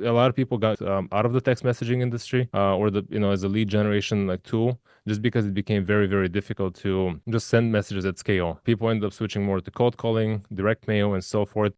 A lot of people got out of the text messaging industry or as a lead generation like tool, just because it became very, very difficult to just send messages at scale. People ended up switching more to cold calling, direct mail, and so forth.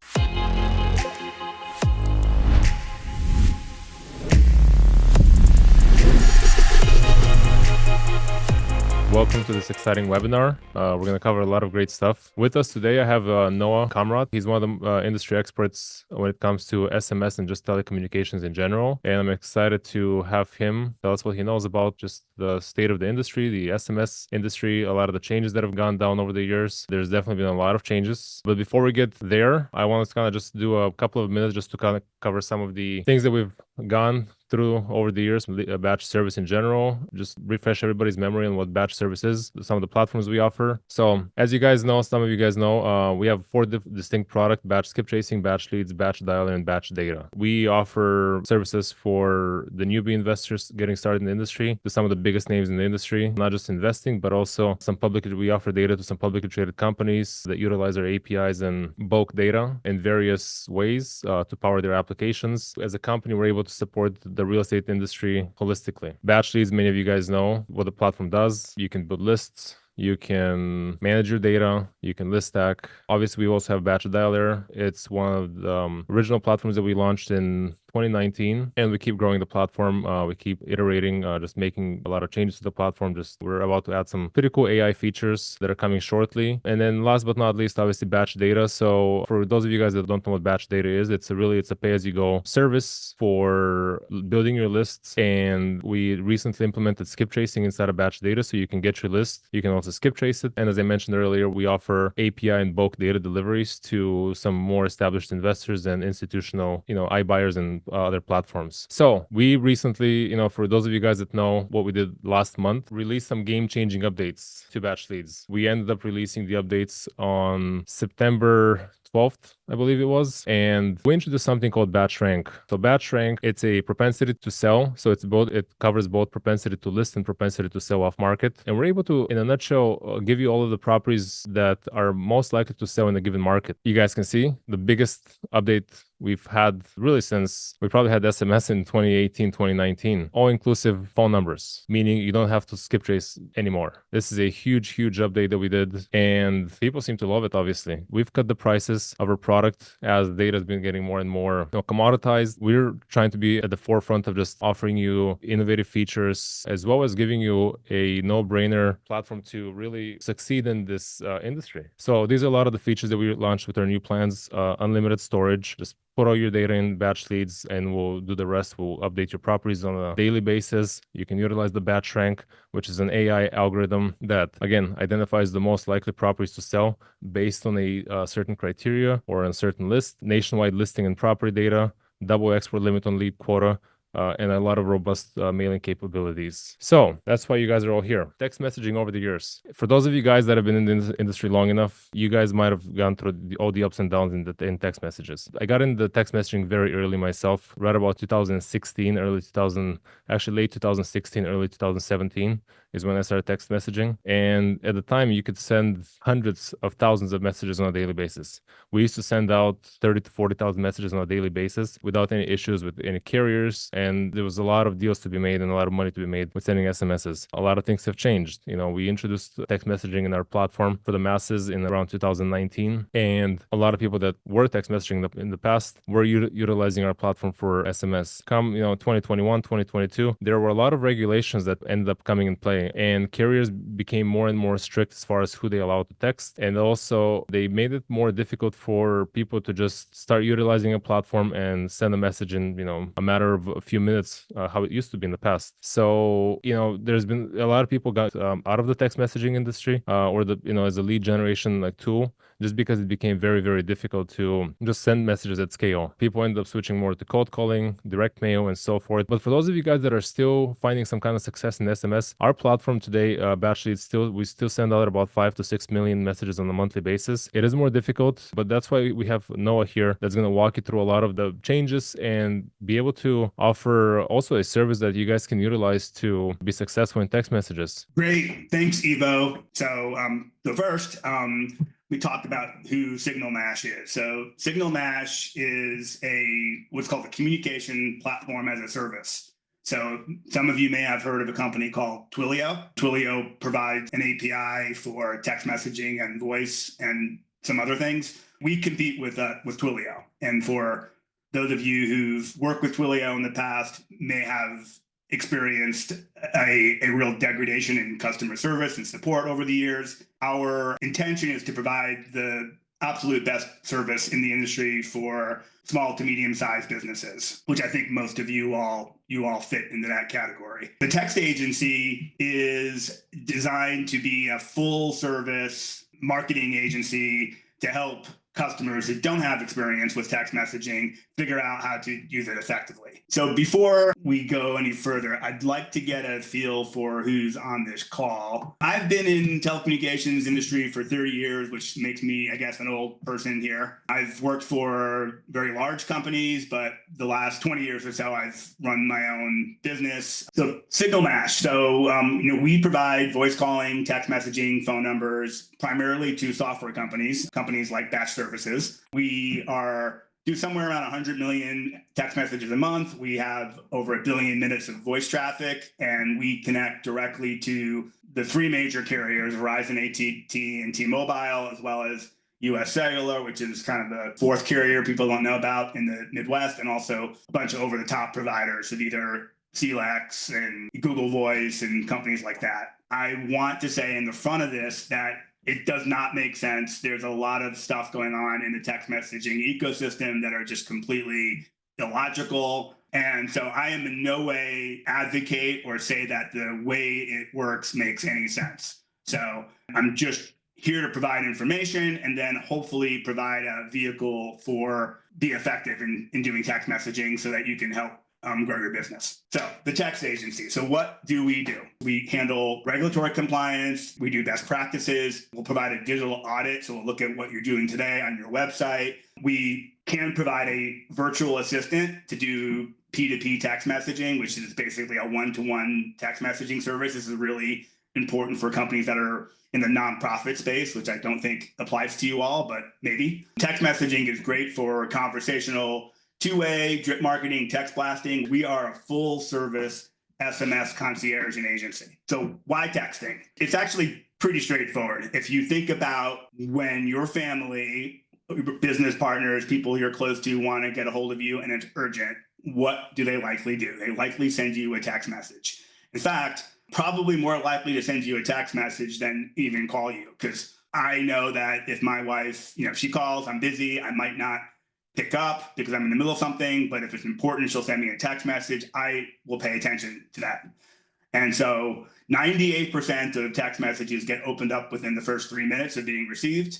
Welcome to this exciting webinar. We're going to cover a lot of great stuff. With us today, I have Noah Kamrat. He's one of the industry experts when it comes to SMS and just telecommunications in general. And I'm excited to have him tell us what he knows about just the state of the industry, the SMS industry, a lot of the changes that have gone down over the years. There's definitely been a lot of changes. But before we get there, I want to kind of just do a couple of minutes just to kind of cover some of the things that we've gone through over the years, BatchService in general, just refresh everybody's memory on what BatchService is, some of the platforms we offer. So as you guys know, some of you guys know, we have four distinct products: batch skip tracing, batch leads, batch dialer, and batch data. We offer services for the newbie investors getting started in the industry, to some of the biggest names in the industry, not just investing, but also we offer data to some publicly traded companies that utilize our APIs and bulk data in various ways to power their applications. As a company, we're able to support the real estate industry holistically. Batch leads, many of you guys know what the platform does. You can build lists, you can manage your data, you can list stack. Obviously, we also have Batch Dialer. It's one of the original platforms that we launched in 2019, and we keep growing the platform. We keep iterating, just making a lot of changes to the platform. We're about to add some pretty cool AI features that are coming shortly. And then last but not least, obviously batch data. So for those of you guys that don't know what batch data is, it's a pay-as-you-go service for building your lists. And we recently implemented skip tracing inside of batch data, so you can get your list. You can also skip trace it. And as I mentioned earlier, we offer API and bulk data deliveries to some more established investors and institutional, iBuyers and other platforms. So we recently, for those of you guys that know what we did last month, released some game-changing updates to batch leads. We ended up releasing the updates on September 12th, I believe it was, and we introduced something called batch rank. So batch rank, it's a propensity to sell. So it covers both propensity to list and propensity to sell off market. And we're able to, in a nutshell, give you all of the properties that are most likely to sell in a given market. You guys can see the biggest update we've had really since we probably had SMS in 2018, 2019, all inclusive phone numbers, meaning you don't have to skip trace anymore. This is a huge, huge update that we did, and people seem to love it. Obviously, we've cut the prices of our product as data has been getting more and more commoditized. We're trying to be at the forefront of just offering you innovative features, as well as giving you a no-brainer platform to really succeed in this industry. So these are a lot of the features that we launched with our new plans: unlimited storage, just put all your data in batch leads and we'll do the rest. We'll update your properties on a daily basis. You can utilize the batch rank, which is an AI algorithm that, again, identifies the most likely properties to sell based on a certain criteria or on a certain list, nationwide listing and property data, double export limit on lead quota, and a lot of robust mailing capabilities. So that's why you guys are all here. Text messaging over the years. For those of you guys that have been in the industry long enough, you guys might have gone through all the ups and downs in text messages. I got into text messaging very early myself, right about 2016, late 2016, early 2017 is when I started text messaging. And at the time, you could send hundreds of thousands of messages on a daily basis. We used to send out 30 to 40,000 messages on a daily basis without any issues with any carriers. And there was a lot of deals to be made and a lot of money to be made with sending SMSs. A lot of things have changed. We introduced text messaging in our platform for the masses in around 2019. And a lot of people that were text messaging in the past were utilizing our platform for SMS. Come, 2021, 2022, there were a lot of regulations that ended up coming in play. And carriers became more and more strict as far as who they allow to text. And also, they made it more difficult for people to just start utilizing a platform and send a message in, a matter of a few minutes, how it used to be in the past. So, there's been a lot of people got out of the text messaging industry as a lead generation tool, just because it became very, very difficult to just send messages at scale. People ended up switching more to cold calling, direct mail, and so forth. But for those of you guys that are still finding some kind of success in SMS, our platform today, Batch Leads, we still send out about 5 to 6 million messages on a monthly basis. It is more difficult, but that's why we have Noah here that's going to walk you through a lot of the changes and be able to offer also a service that you guys can utilize to be successful in text messages. Great. Thanks, Ivo. So first, we talked about who SignalMash is. So SignalMash is what's called a communication platform as a service. So some of you may have heard of a company called Twilio. Twilio provides an API for text messaging and voice and some other things. We compete with Twilio. And for those of you who've worked with Twilio in the past may have experienced a real degradation in customer service and support over the years. Our intention is to provide the absolute best service in the industry for small to medium-sized businesses, which I think most of you all fit into that category. The text agency is designed to be a full-service marketing agency to help customers who don't have experience with text messaging figure out how to use it effectively. So before we go any further, I'd like to get a feel for who's on this call. I've been in telecommunications industry for 30 years, which makes me, I guess, an old person here. I've worked for very large companies, but the last 20 years or so, I've run my own business. So SignalMash. So we provide voice calling, text messaging, phone numbers, primarily to software companies like BatchService. We do somewhere around 100 million text messages a month. We have over 1 billion minutes of voice traffic, and we connect directly to the 3 major carriers, Verizon, AT&T, and T-Mobile, as well as US Cellular, which is kind of the 4th carrier people don't know about in the Midwest, and also a bunch of over-the-top providers of either CLEX and Google Voice and companies like that. I want to say in the front of this that it does not make sense. There's a lot of stuff going on in the text messaging ecosystem that are just completely illogical. And so I am in no way advocate or say that the way it works makes any sense. So I'm just here to provide information and then hopefully provide a vehicle for be effective in doing text messaging so that you can help grow your business. So the text agency. So what do? We handle regulatory compliance. We do best practices. We'll provide a digital audit. So we'll look at what you're doing today on your website. We can provide a virtual assistant to do P2P text messaging, which is basically a one-to-one text messaging service. This is really important for companies that are in the nonprofit space, which I don't think applies to you all, but maybe. Text messaging is great for conversational two-way, drip marketing, text blasting. We are a full-service SMS concierge and agency. So why texting? It's actually pretty straightforward. If you think about when your family, business partners, people you're close to want to get a hold of you and it's urgent, what do they likely do? They likely send you a text message. In fact, probably more likely to send you a text message than even call you, because I know that if my wife, she calls, I'm busy, I might not pick up because I'm in the middle of something, but if it's important, she'll send me a text message. I will pay attention to that. And so 98% of text messages get opened up within the first 3 minutes of being received.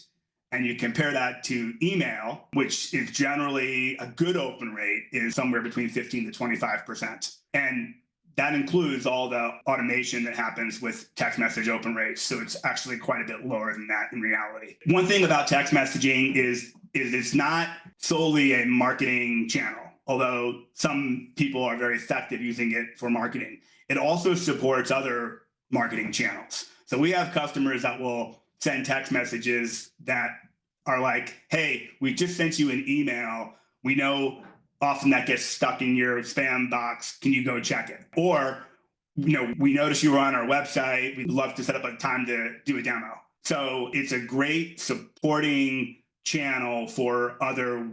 And you compare that to email, which is generally a good open rate, is somewhere between 15 to 25%. And that includes all the automation that happens with text message open rates. So it's actually quite a bit lower than that in reality. One thing about text messaging is it's not solely a marketing channel, although some people are very effective using it for marketing. It also supports other marketing channels. So we have customers that will send text messages that are like, hey, we just sent you an email. We know often that gets stuck in your spam box. Can you go check it? Or, we noticed you were on our website. We'd love to set up a time to do a demo. So it's a great supporting channel for other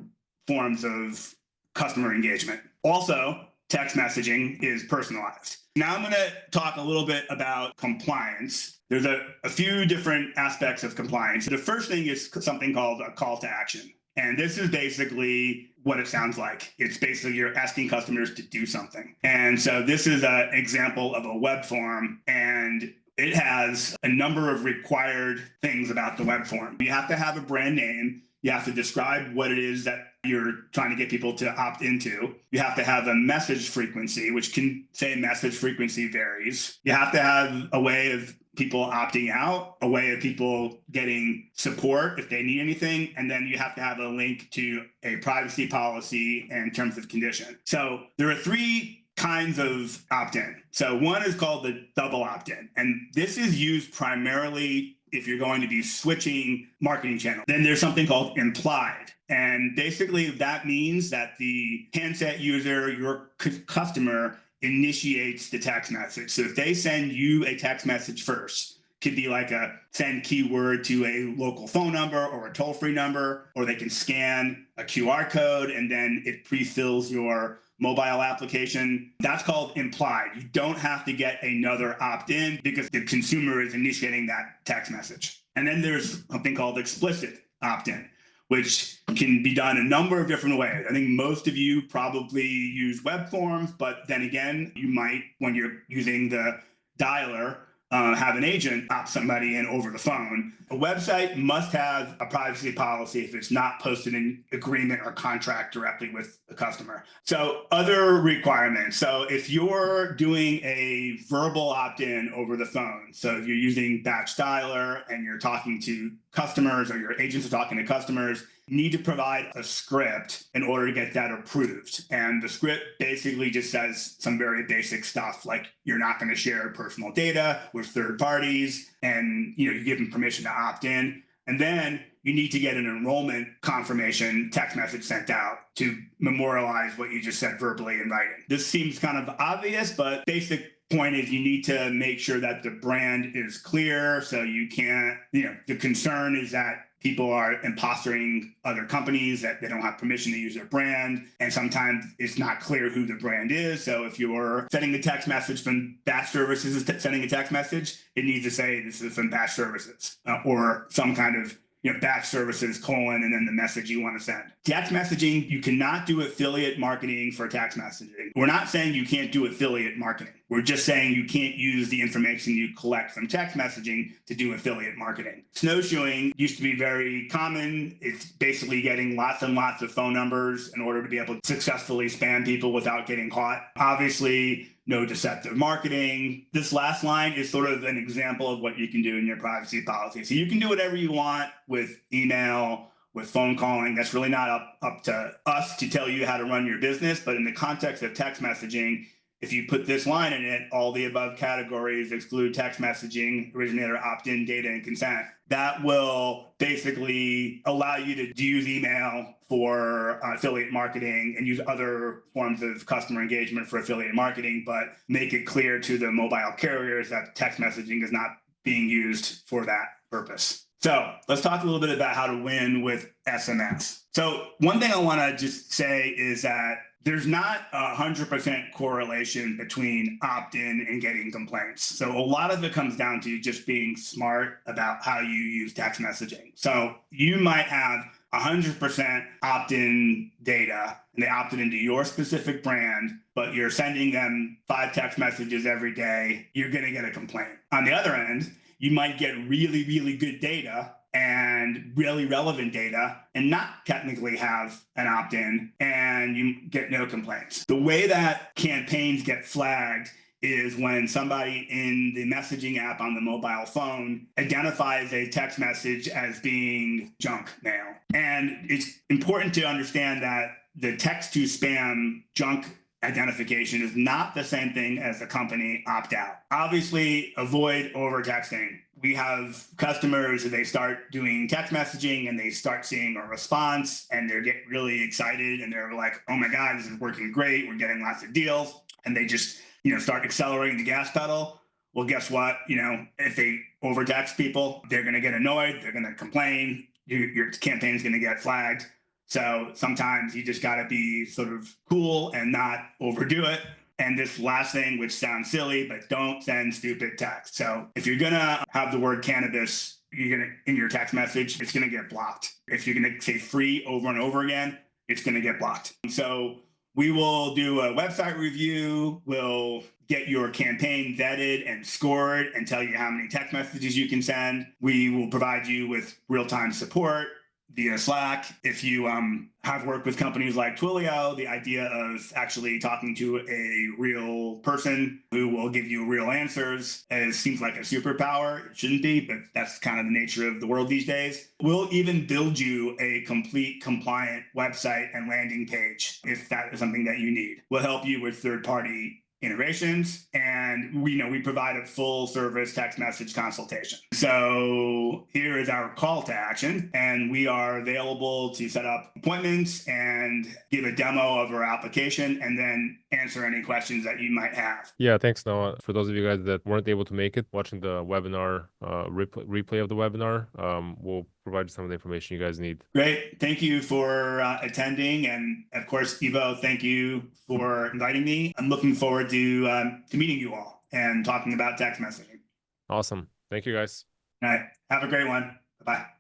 forms of customer engagement. Also, text messaging is personalized. Now I'm going to talk a little bit about compliance. There's a few different aspects of compliance. The first thing is something called a call to action. And this is basically what it sounds like. It's basically you're asking customers to do something. And so this is an example of a web form, and it has a number of required things about the web form. You have to have a brand name. You have to describe what it is that you're trying to get people to opt into. You have to have a message frequency, which can say message frequency varies. You have to have a way of people opting out, a way of people getting support if they need anything. And then you have to have a link to a privacy policy and terms of condition. So there are 3 kinds of opt-in. So one is called the double opt-in. And this is used primarily if you're going to be switching marketing channel. Then there's something called implied. And basically that means that the handset user, your customer, initiates the text message. So if they send you a text message first, could be like a send keyword to a local phone number or a toll-free number, or they can scan a QR code and then it pre-fills your mobile application. That's called implied. You don't have to get another opt-in because the consumer is initiating that text message. And then there's something called explicit opt-in, which can be done a number of different ways. I think most of you probably use web forms, but then again, you might, when you're using the dialer, have an agent opt somebody in over the phone. A website must have a privacy policy if it's not posted in agreement or contract directly with the customer. So other requirements. So if you're doing a verbal opt-in over the phone, so if you're using Batch Dialer and you're talking to customers or your agents are talking to customers, you need to provide a script in order to get that approved. And the script basically just says some very basic stuff like you're not going to share personal data with third parties, and you give them permission to opt in. And then you need to get an enrollment confirmation text message sent out to memorialize what you just said verbally in writing. This seems kind of obvious, but basic point is you need to make sure that the brand is clear. So you can't, the concern is that people are impostoring other companies, that they don't have permission to use their brand. And sometimes it's not clear who the brand is. So if you're sending a text message from BatchService is sending a text message, it needs to say this is from BatchServices or some kind of BatchServices : and then the message you want to send. Text messaging, you cannot do affiliate marketing for text messaging. We're not saying you can't do affiliate marketing. We're just saying you can't use the information you collect from text messaging to do affiliate marketing. Snowshoeing used to be very common. It's basically getting lots and lots of phone numbers in order to be able to successfully spam people without getting caught. Obviously, no deceptive marketing. This last line is sort of an example of what you can do in your privacy policy. So you can do whatever you want with email, with phone calling. That's really not up to us to tell you how to run your business. But in the context of text messaging, if you put this line in it, all the above categories exclude text messaging, originator opt-in, data, and consent. That will basically allow you to use email for affiliate marketing and use other forms of customer engagement for affiliate marketing, but make it clear to the mobile carriers that text messaging is not being used for that purpose. So let's talk a little bit about how to win with SMS. So one thing I want to just say is that there's not 100% correlation between opt-in and getting complaints. So a lot of it comes down to just being smart about how you use text messaging. So you might have 100% opt-in data and they opted into your specific brand, but you're sending them 5 text messages every day, you're going to get a complaint. On the other end, you might get really, really good data and really relevant data and not technically have an opt-in, and you get no complaints. The way that campaigns get flagged is when somebody in the messaging app on the mobile phone identifies a text message as being junk mail. And it's important to understand that the text to spam junk identification is not the same thing as the company opt-out. Obviously, avoid over-texting. We have customers who they start doing text messaging and they start seeing a response and they get really excited and they're like, oh my God, this is working great. We're getting lots of deals. And they just, start accelerating the gas pedal. Well, guess what? If they over-text people, they're going to get annoyed. They're going to complain. Your campaign's going to get flagged. So sometimes you just got to be sort of cool and not overdo it. And this last thing, which sounds silly, but don't send stupid text. So if you're going to have the word cannabis in your text message, it's going to get blocked. If you're going to say free over and over again, it's going to get blocked. So we will do a website review. We'll get your campaign vetted and scored and tell you how many text messages you can send. We will provide you with real-time support via Slack. If you have worked with companies like Twilio, the idea of actually talking to a real person who will give you real answers seems like a superpower. It shouldn't be, but that's kind of the nature of the world these days. We'll even build you a complete compliant website and landing page if that is something that you need. We'll help you with third-party integrations, and we provide a full service text message consultation. So here is our call to action, and we are available to set up appointments and give a demo of our application and then answer any questions that you might have. Yeah, thanks, Noah. For those of you guys that weren't able to make it, watching the webinar replay of the webinar, we'll provide some of the information you guys need. Great. Thank you for attending. And of course, Ivo, thank you for inviting me. I'm looking forward to meeting you all and talking about text messaging. Awesome. Thank you, guys. All right. Have a great one. Bye-bye.